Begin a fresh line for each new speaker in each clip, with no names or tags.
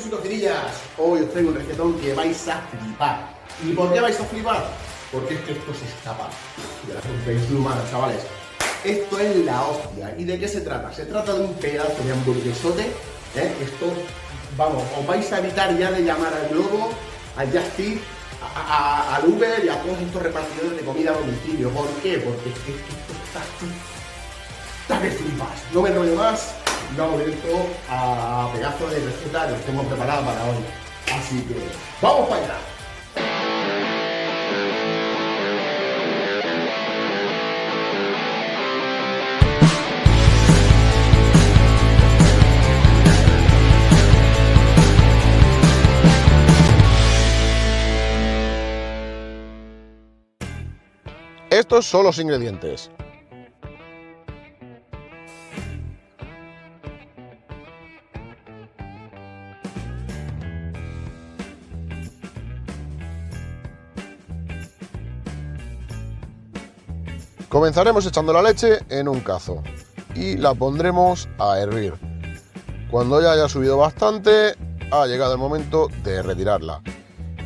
y cocinillas, hoy os traigo un recetón que vais a flipar. ¿Y por qué vais a flipar? Porque es que esto se escapa de las rompéis de humanas, chavales. Esto es la hostia. ¿Y de qué se trata? Se trata de un pedazo de hamburguesote, Esto, vamos, os vais a evitar ya de llamar al Globo, al Just Eat, al Uber y a todos estos repartidores de comida a domicilio. ¿Por qué? Porque es que esto está que flipas. No me enrollo más, vamos directo a pedazo de receta que os tengo preparada para hoy. Así que, ¡vamos para allá!
Estos son los ingredientes. Comenzaremos echando la leche en un cazo y la pondremos a hervir. Cuando ya haya subido bastante, ha llegado el momento de retirarla.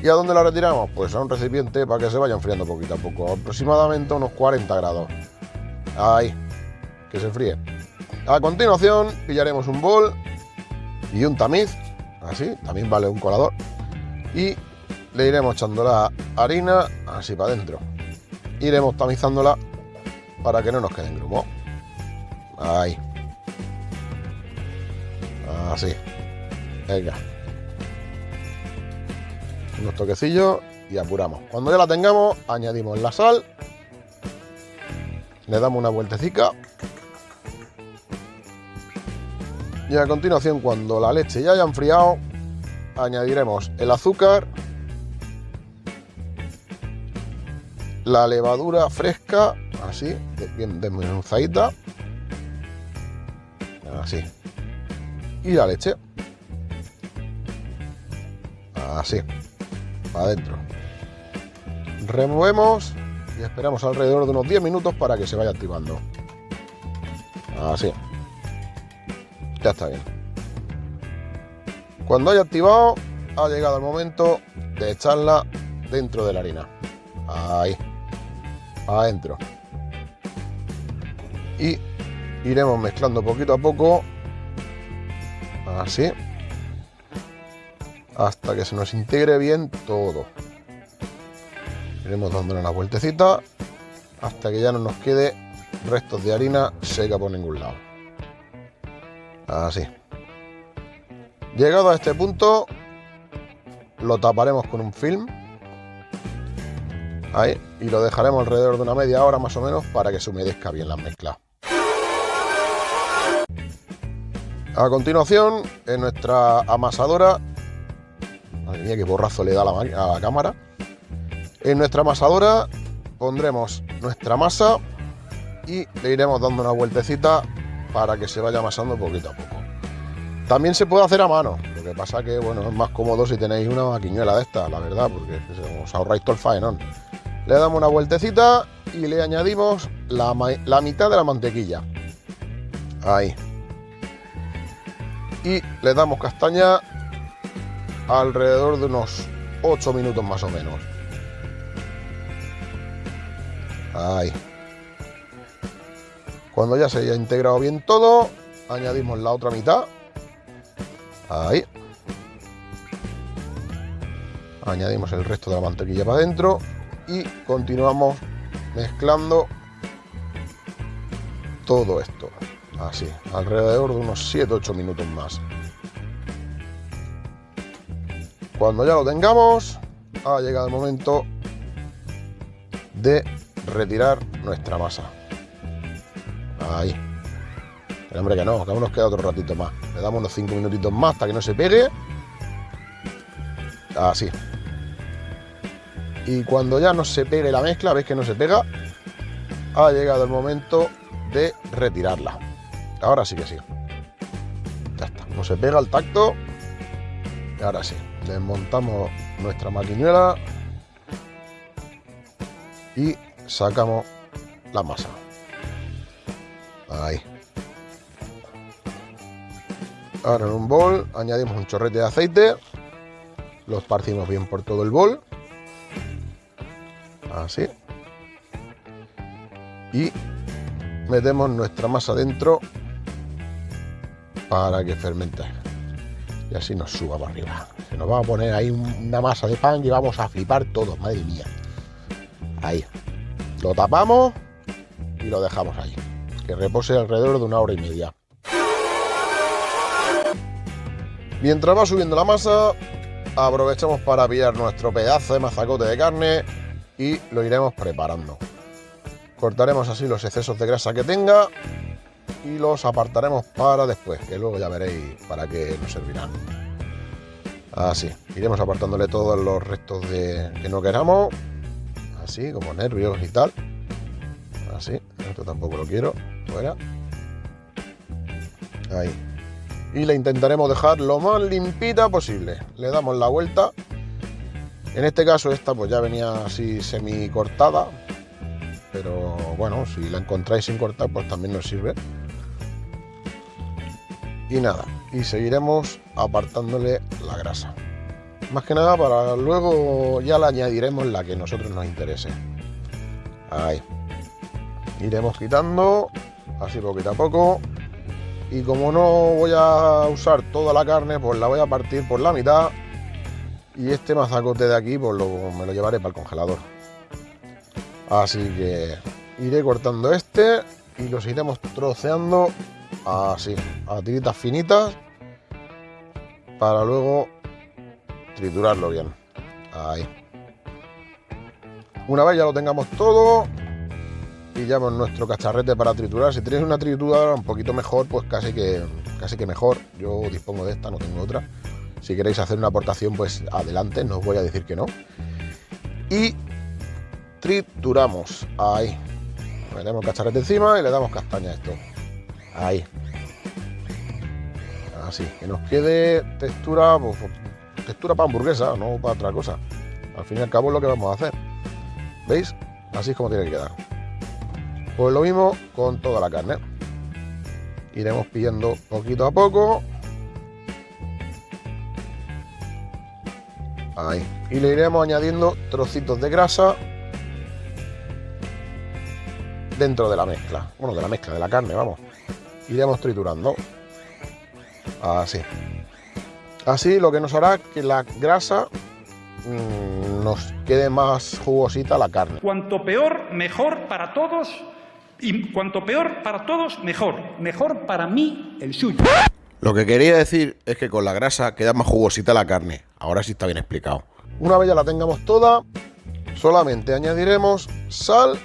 ¿Y a dónde la retiramos? Pues a un recipiente para que se vaya enfriando poquito a poco, aproximadamente unos 40 grados. Ahí, que se fríe. A continuación pillaremos un bol y un tamiz, así, también vale un colador, y le iremos echando la harina así para adentro. Iremos tamizándola para que no nos quede en grumo. Ahí. Así. Venga. Unos toquecillos y apuramos. Cuando ya la tengamos, añadimos la sal, le damos una vueltecita y a continuación, cuando la leche ya haya enfriado, añadiremos el azúcar, la levadura fresca, así, bien desmenuzadita, así, y la leche, así, para adentro. Removemos y esperamos alrededor de unos 10 minutos para que se vaya activando. Así. Ya está bien. Cuando haya activado, ha llegado el momento de echarla dentro de la harina. Ahí. Adentro. Y iremos mezclando poquito a poco. Así. Hasta que se nos integre bien todo. Iremos dándole una vueltecita hasta que ya no nos quede restos de harina seca por ningún lado. Así. Llegado a este punto, lo taparemos con un film. Ahí. Y lo dejaremos alrededor de una media hora más o menos para que se humedezca bien la mezcla. A continuación, en nuestra amasadora, madre mía, qué borrazo le da a la cámara. En nuestra amasadora pondremos nuestra masa y le iremos dando una vueltecita para que se vaya amasando poquito a poco. También se puede hacer a mano, lo que pasa que bueno, es más cómodo si tenéis una maquiñuela de esta, la verdad, porque os ahorráis todo el faenón. Le damos una vueltecita y le añadimos la mitad de la mantequilla. Ahí. Y le damos castaña alrededor de unos 8 minutos más o menos. Ahí. Cuando ya se haya integrado bien todo, añadimos la otra mitad. Ahí. Añadimos el resto de la mantequilla para adentro y continuamos mezclando todo esto. Así, alrededor de unos 7-8 minutos más. Cuando ya lo tengamos, ha llegado el momento de retirar nuestra masa. Ahí. Pero hombre, que no, que aún nos queda otro ratito más. Le damos unos 5 minutitos más hasta que no se pegue. Así. Y cuando ya no se pegue la mezcla, veis que no se pega, ha llegado el momento de retirarla. Ahora sí que sí. Ya está. No se pega el tacto. Y ahora sí. Desmontamos nuestra maquiñuela y sacamos la masa. Ahí. Ahora en un bol añadimos un chorrete de aceite, lo esparcimos bien por todo el bol, así, y metemos nuestra masa dentro para que fermente y así nos suba para arriba. Se nos va a poner ahí una masa de pan y vamos a flipar todos, madre mía. Ahí, lo tapamos y lo dejamos ahí, que repose alrededor de 1 hora y media. Mientras va subiendo la masa, aprovechamos para pillar nuestro pedazo de mazacote de carne y lo iremos preparando. Cortaremos así los excesos de grasa que tenga y los apartaremos para después, que luego ya veréis para qué nos servirán. Así, iremos apartándole todos los restos que no queramos, así como nervios y tal. Así, esto tampoco lo quiero, fuera. Ahí. Y la intentaremos dejar lo más limpita posible. Le damos la vuelta. En este caso esta pues ya venía así semi cortada, pero bueno, si la encontráis sin cortar pues también nos sirve. Y nada, y seguiremos apartándole la grasa. Más que nada para luego ya le añadiremos la que a nosotros nos interese. Ahí. Iremos quitando así poquito a poco. Y como no voy a usar toda la carne, pues la voy a partir por la mitad. Y este mazacote de aquí pues me lo llevaré para el congelador. Así que iré cortando este y los iremos troceando así, a tiritas finitas, para luego triturarlo bien. Ahí. Una vez ya lo tengamos todo, pillamos nuestro cacharrete para triturar. Si tenéis una trituradora un poquito mejor, pues casi que mejor. Yo dispongo de esta, no tengo otra. Si queréis hacer una aportación, pues adelante, no os voy a decir que no. Y trituramos, ahí. Metemos el cacharrete encima y le damos castaña a esto. Ahí. Así, que nos quede textura, pues, textura para hamburguesa, no para otra cosa. Al fin y al cabo es lo que vamos a hacer. ¿Veis? Así es como tiene que quedar. Pues lo mismo con toda la carne. Iremos pillando poquito a poco. Ahí. Y le iremos añadiendo trocitos de grasa dentro de la mezcla. Bueno, de la mezcla, de la carne, vamos. Iremos triturando. Así. Así lo que nos hará que la grasa nos quede más jugosita la carne.
Cuanto peor, mejor para todos. Y cuanto peor para todos, mejor. Mejor para mí, el suyo.
Lo que quería decir es que con la grasa queda más jugosita la carne. Ahora sí está bien explicado. Una vez ya la tengamos toda, solamente añadiremos sal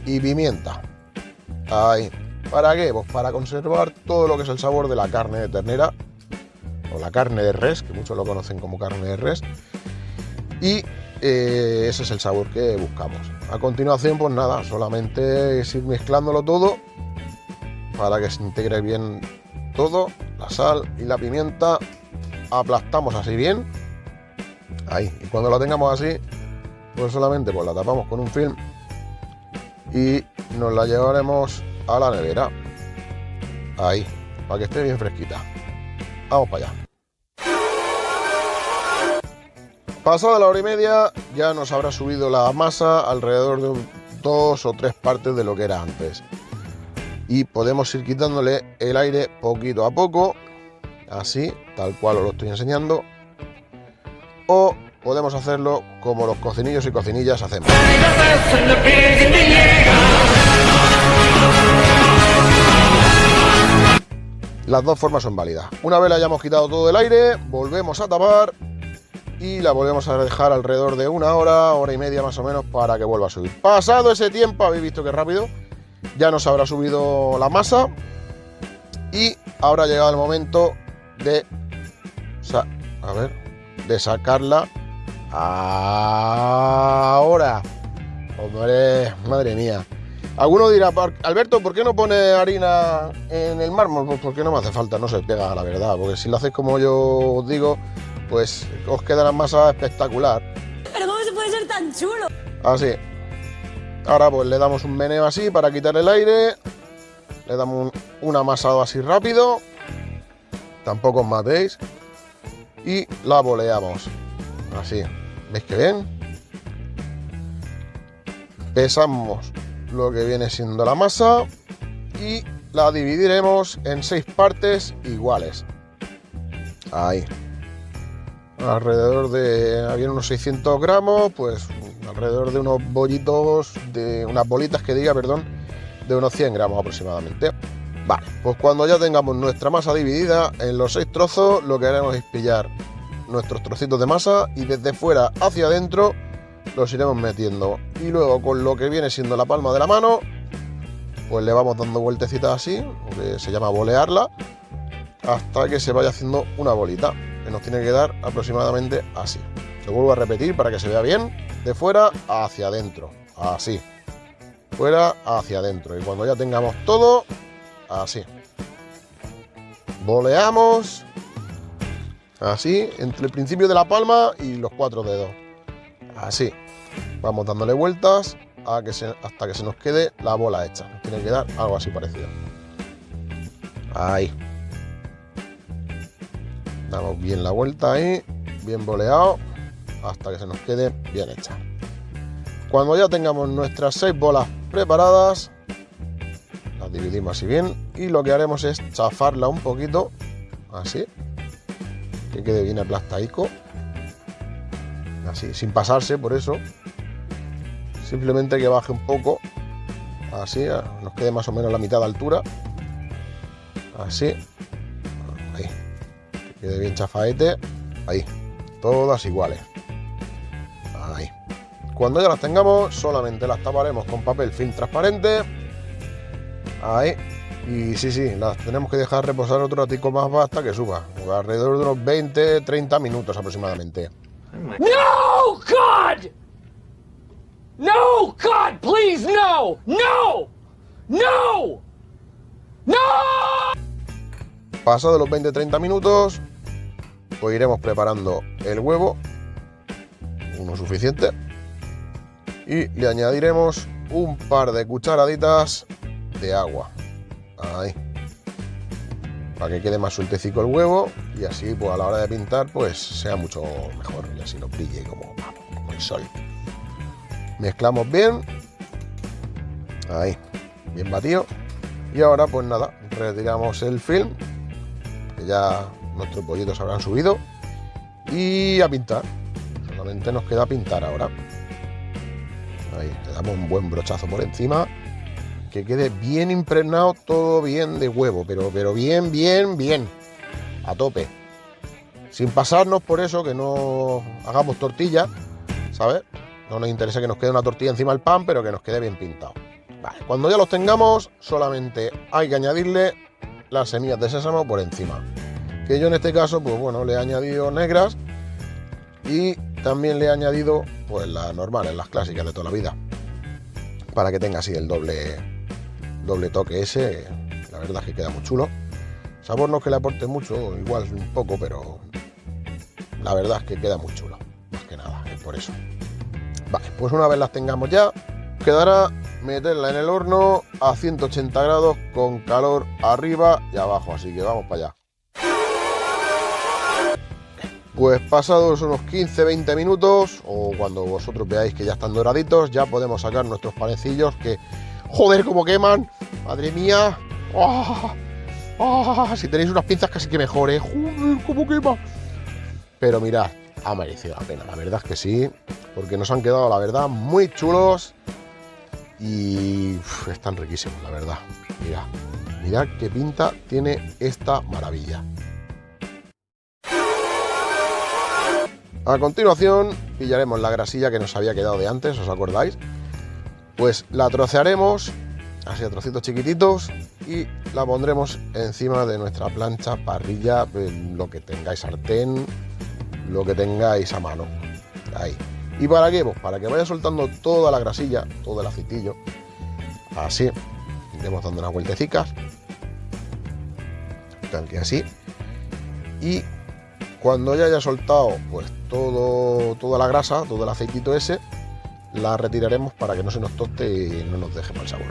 y pimienta. Ahí. ¿Para qué? Pues para conservar todo lo que es el sabor de la carne de ternera o la carne de res, que muchos lo conocen como carne de res. Y ese es el sabor que buscamos. A continuación, pues nada, solamente es ir mezclándolo todo para que se integre bien todo, la sal y la pimienta. Aplastamos así bien. Ahí. Y cuando la tengamos así, pues solamente pues la tapamos con un film y nos la llevaremos a la nevera. Ahí, para que esté bien fresquita. Vamos para allá. Pasada la hora y media, ya nos habrá subido la masa alrededor de 2 o 3 partes de lo que era antes. Y podemos ir quitándole el aire poquito a poco, así, tal cual os lo estoy enseñando. O podemos hacerlo como los cocinillos y cocinillas hacemos. Las dos formas son válidas. Una vez le hayamos quitado todo el aire, volvemos a tapar y la volvemos a dejar alrededor de 1 hora, hora y media más o menos, para que vuelva a subir. Pasado ese tiempo, habéis visto que rápido, ya nos habrá subido la masa y habrá llegado el momento de sacarla. Ahora, hombre, madre mía. Alguno dirá, Alberto, ¿por qué no pone harina en el mármol? Pues porque no me hace falta, no se pega, la verdad. Porque si lo hacéis como yo os digo, pues os queda la masa espectacular.
¿Pero cómo se puede ser tan chulo?
Así. Ahora pues le damos un meneo así para quitar el aire. Le damos un amasado así rápido. tampoco os matéis. Y la boleamos. Así. ¿Veis que bien? Pesamos lo que viene siendo la masa y la dividiremos en 6 partes iguales. Ahí. Alrededor de... había unos 600 gramos, pues alrededor de unos bollitos, de unas bolitas que diga, perdón, de unos 100 gramos aproximadamente. Vale, pues cuando ya tengamos nuestra masa dividida en los 6 trozos, lo que haremos es pillar nuestros trocitos de masa y desde fuera hacia adentro los iremos metiendo. Y luego con lo que viene siendo la palma de la mano, pues le vamos dando vueltecitas así, que se llama bolearla, hasta que se vaya haciendo una bolita, que nos tiene que dar aproximadamente así. Lo vuelvo a repetir para que se vea bien, de fuera hacia adentro, así, fuera hacia adentro. Y cuando ya tengamos todo, así, boleamos, así, entre el principio de la palma y los 4 dedos, así, vamos dándole vueltas hasta que se nos quede la bola hecha. Nos tiene que dar algo así parecido. Ahí. Damos bien la vuelta ahí, bien boleado, hasta que se nos quede bien hecha. Cuando ya tengamos nuestras 6 bolas preparadas, las dividimos así bien y lo que haremos es chafarla un poquito, así, que quede bien aplastadico, así, sin pasarse, por eso. Simplemente que baje un poco, así, nos quede más o menos la mitad de altura, así, ahí, que quede bien chafaete, ahí, todas iguales, ahí. Cuando ya las tengamos, solamente las taparemos con papel film transparente, ahí, y sí, las tenemos que dejar reposar otro ratico más hasta que suba, alrededor de unos 20-30 minutos aproximadamente.
No, God! No, God, please, no! No! No! No!
Pasados los 20-30 minutos, pues iremos preparando el huevo, uno suficiente, y le añadiremos un par de cucharaditas de agua, ahí, para que quede más sueltecico el huevo y así pues a la hora de pintar pues sea mucho mejor y así nos brille como el sol. Mezclamos bien, ahí, bien batido, y ahora pues nada, retiramos el film, que ya nuestros pollitos habrán subido, y a pintar. Solamente nos queda pintar ahora. Ahí, le damos un buen brochazo por encima, que quede bien impregnado, todo bien de huevo, pero bien, a tope. Sin pasarnos por eso, que no hagamos tortilla, ¿sabes? No nos interesa que nos quede una tortilla encima del pan, pero que nos quede bien pintado. Vale, cuando ya los tengamos, solamente hay que añadirle las semillas de sésamo por encima. Que yo en este caso, pues bueno, le he añadido negras y también le he añadido pues las normales, las clásicas de toda la vida. Para que tenga así el doble toque ese, la verdad es que queda muy chulo. Sabor no es que le aporte mucho, igual un poco, pero la verdad es que queda muy chulo. Más que nada, es por eso. Vale, pues una vez las tengamos ya, quedará meterla en el horno a 180 grados con calor arriba y abajo, así que vamos para allá. Pues pasados unos 15-20 minutos, o cuando vosotros veáis que ya están doraditos, ya podemos sacar nuestros panecillos que, joder, cómo queman, madre mía. Si tenéis unas pinzas casi que mejor, joder, cómo quema. Pero mirad, ha merecido la pena, la verdad es que sí, porque nos han quedado, la verdad, muy chulos y están riquísimos, la verdad. Mirad qué pinta tiene esta maravilla. A continuación pillaremos la grasilla que nos había quedado de antes, ¿os acordáis? Pues la trocearemos así a trocitos chiquititos y la pondremos encima de nuestra plancha, parrilla, lo que tengáis, sartén, lo que tengáis a mano. Ahí. ¿Y para qué? Pues para que vaya soltando toda la grasilla, todo el aceitillo. Así. Iremos dando unas vueltecicas. Tal que así. Y cuando ya haya soltado pues toda la grasa, todo el aceitito ese, la retiraremos para que no se nos toste y no nos deje mal sabor.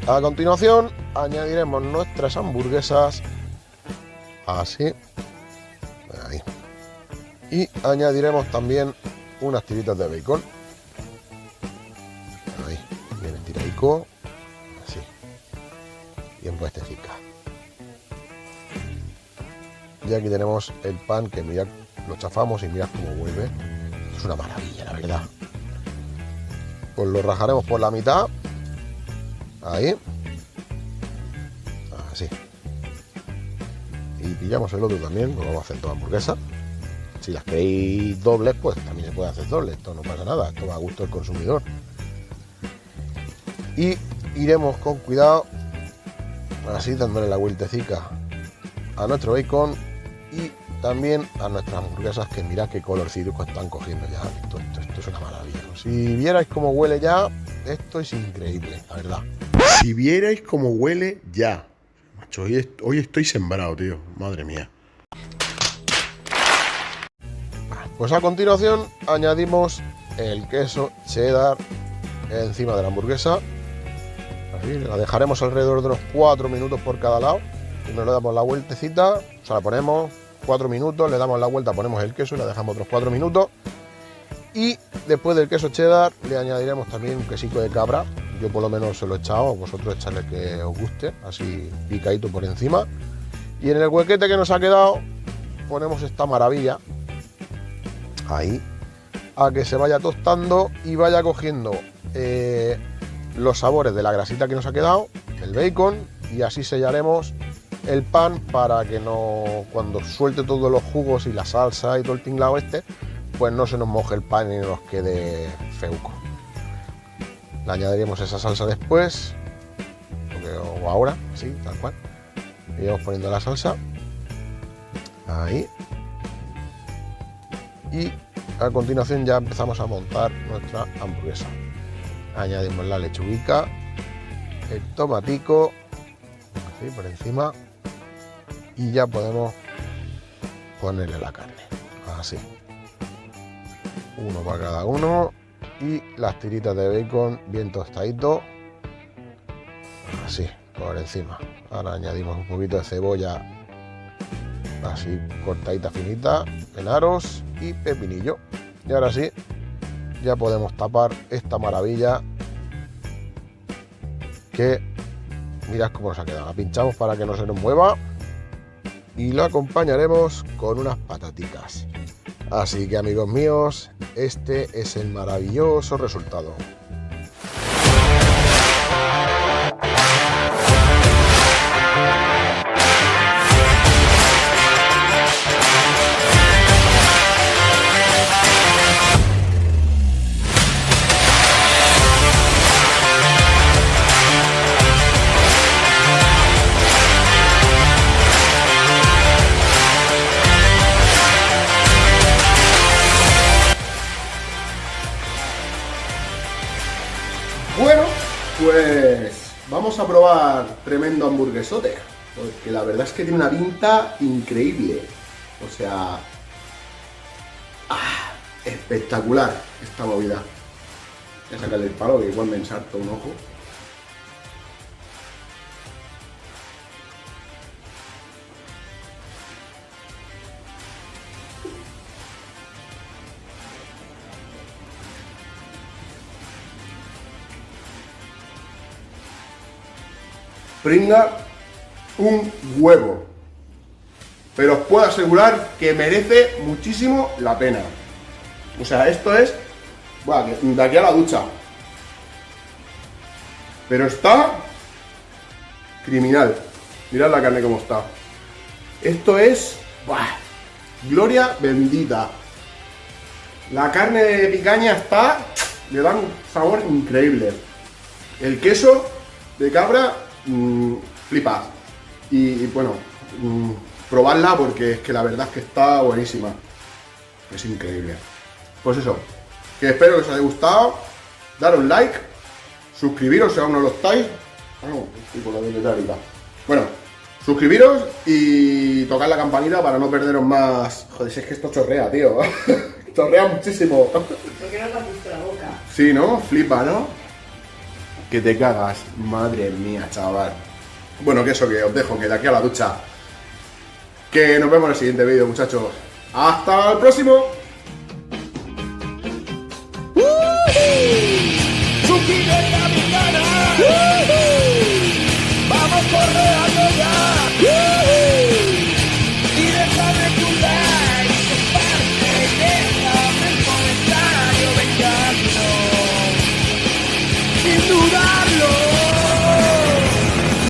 A continuación añadiremos nuestras hamburguesas Así. Ahí. Y añadiremos también unas tiritas de bacon. Ahí, bien estiradico. Así. Bien puestecica. Y aquí tenemos el pan que mirad, lo chafamos y mirad cómo vuelve. Es una maravilla, la verdad. Pues lo rajaremos por la mitad. Ahí. Así. Y pillamos el otro también, lo vamos a hacer toda hamburguesa. Si las queréis dobles, pues también se puede hacer doble. Esto no pasa nada, esto va a gusto del consumidor. Y iremos con cuidado, así dándole la vueltecica a nuestro bacon y también a nuestras hamburguesas, que mirad qué colorcito están cogiendo ya. Esto es una maravilla. Si vierais cómo huele ya, esto es increíble, la verdad.
Si vierais cómo huele ya. Macho, hoy estoy sembrado, tío. Madre mía.
Pues a continuación añadimos el queso cheddar encima de la hamburguesa. Así, la dejaremos alrededor de unos 4 minutos por cada lado. Primero le damos la vueltecita, o sea, la ponemos 4 minutos, le damos la vuelta, ponemos el queso y la dejamos otros 4 minutos. Y después del queso cheddar le añadiremos también un quesito de cabra. Yo por lo menos se lo he echado, vosotros echarle que os guste, así picadito por encima. Y en el huequete que nos ha quedado ponemos esta maravilla. Ahí, a que se vaya tostando y vaya cogiendo los sabores de la grasita que nos ha quedado, el bacon, y así sellaremos el pan para que no, cuando suelte todos los jugos y la salsa y todo el tinglado pues no se nos moje el pan y nos quede feuco. Le añadiremos esa salsa después, o ahora, así, tal cual. Y vamos poniendo la salsa. Ahí. Y a continuación ya empezamos a montar nuestra hamburguesa. Añadimos la lechuguica, el tomatico, así por encima, y ya podemos ponerle la carne, así. Uno para cada uno y las tiritas de bacon bien tostadito, así por encima. Ahora añadimos un poquito de cebolla así cortadita finita en aros y pepinillo, y ahora sí ya podemos tapar esta maravilla que mirad cómo nos ha quedado. La pinchamos para que no se nos mueva y lo acompañaremos con unas pataticas. Así que amigos míos, este es el maravilloso resultado.
Bueno, pues vamos a probar tremendo hamburguesote, porque la verdad es que tiene una pinta increíble. O sea, espectacular esta movida. Voy a sacarle el palo, que igual me ensarto un ojo. Pringa un huevo, pero os puedo asegurar que merece muchísimo la pena. O sea, esto es, bueno, de aquí a la ducha, pero está criminal. Mirad la carne como está. Esto es, gloria bendita. La carne de picaña está, le da un sabor increíble. El queso de cabra, flipa. Y bueno, probarla, porque es que la verdad es que está buenísima. Es increíble. Pues eso, que espero que os haya gustado. Daros un like, suscribiros si aún no lo estáis. Bueno, suscribiros y tocad la campanita para no perderos más. Joder, si es que esto chorrea, tío. Chorrea muchísimo.
¿Por qué no te has visto la boca?
Sí, ¿no? Flipa, ¿no? Que te cagas. Madre mía, chaval. Bueno, que eso, que os dejo, que de aquí a la ducha. Que nos vemos en el siguiente vídeo, muchachos. ¡Hasta el próximo!
¡Suscríbete a mi canal! ¡Vamos correando ya!